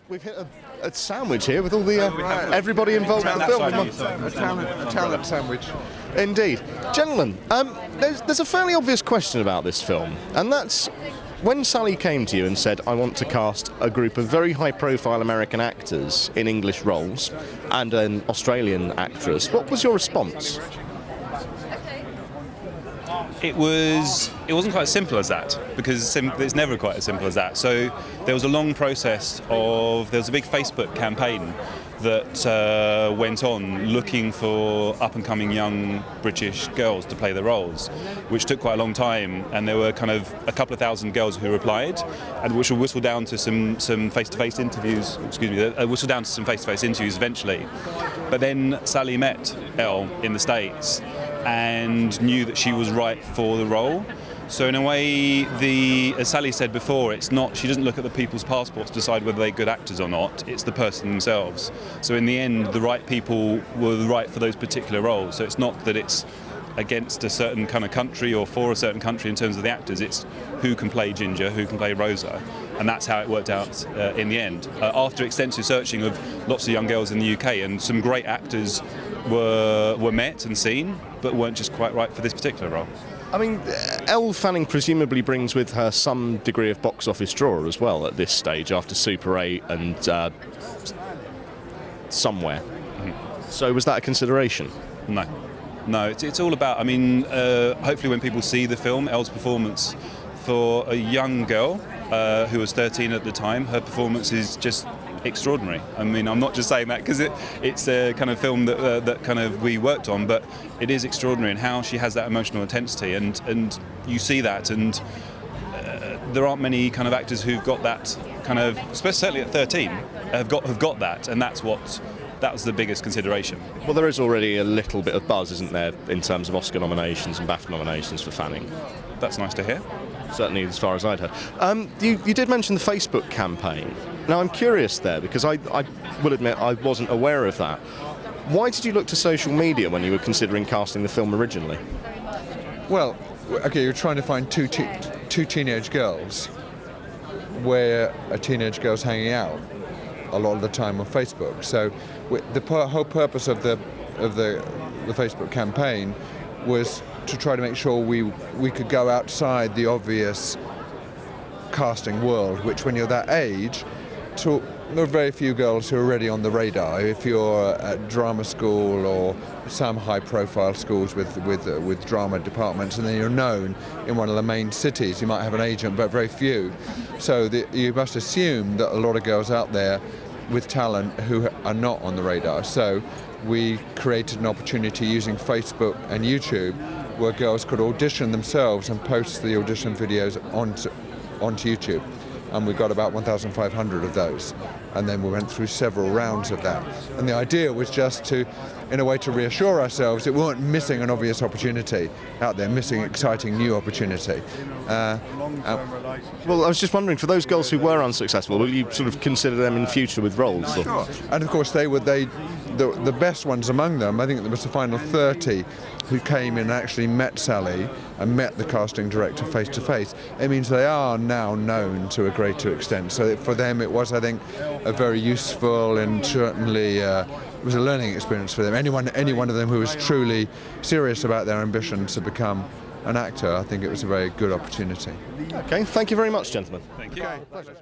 We've hit a sandwich here with all the everybody involved in the film. A talent sandwich. Indeed, gentlemen. There's a fairly obvious question about this film, and that's when Sally came to you and said, "I want to cast a group of very high-profile American actors in English roles and an Australian actress." What was your response? It wasn't quite as simple as that, because it's never quite as simple as that. So there was a long process there was a big Facebook campaign that went on looking for up-and-coming young British girls to play the roles, which took quite a long time, and there were kind of a couple of thousand girls who replied, and which will whistle down to some face-to-face interviews, whistle down to some face-to-face interviews eventually. But then Sally met Elle in the States and knew that she was right for the role. So in a way, as Sally said before, she doesn't look at the people's passports to decide whether they're good actors or not, it's the person themselves. So in the end, the right people were right for those particular roles. So it's not that it's against a certain kind of country or for a certain country in terms of the actors, it's who can play Ginger, who can play Rosa, and that's how it worked out in the end. After extensive searching of lots of young girls in the UK, and some great actors were met and seen, but weren't just quite right for this particular role. I mean, Elle Fanning presumably brings with her some degree of box office draw as well at this stage, after Super 8 and Somewhere. Mm-hmm. So was that a consideration? No, it's all about, hopefully when people see the film, Elle's performance, for a young girl who was 13 at the time, her performance is just extraordinary. I mean, I'm not just saying that because it's a kind of film that kind of we worked on, but it is extraordinary in how she has that emotional intensity, and you see that, and there aren't many kind of actors who've got that kind of, especially at 13, have got that, and that was the biggest consideration. Well, there is already a little bit of buzz, isn't there, in terms of Oscar nominations and BAFTA nominations for Fanning? That's nice to hear. Certainly, as far as I'd heard. You did mention the Facebook campaign. Now, I'm curious there, because I will admit I wasn't aware of that. Why did you look to social media when you were considering casting the film originally? Well, okay, you're trying to find two teenage girls where a teenage girl's hanging out a lot of the time on Facebook. So the whole purpose of the Facebook campaign was to try to make sure we could go outside the obvious casting world, which when you're that age, there are very few girls who are already on the radar. If you're at drama school or some high-profile schools with drama departments, and then you're known in one of the main cities, you might have an agent, but very few. So you must assume that a lot of girls out there with talent who are not on the radar. So we created an opportunity using Facebook and YouTube where girls could audition themselves and post the audition videos onto YouTube. And we got about 1,500 of those. And then we went through several rounds of that. And the idea was just to, in a way, to reassure ourselves that we weren't missing an obvious opportunity out there, missing exciting new opportunity. Well, I was just wondering, for those girls who were unsuccessful, will you sort of consider them in future with roles? Sure. And of course, the best ones among them, I think there was the final 30 who came in and actually met Sally and met the casting director face to face. It means they are now known to a greater extent. So for them, it was, I think, a very useful and certainly it was a learning experience for them. Any one of them who was truly serious about their ambition to become an actor, I think it was a very good opportunity. Okay, thank you very much, gentlemen. Thank you. Okay, pleasure.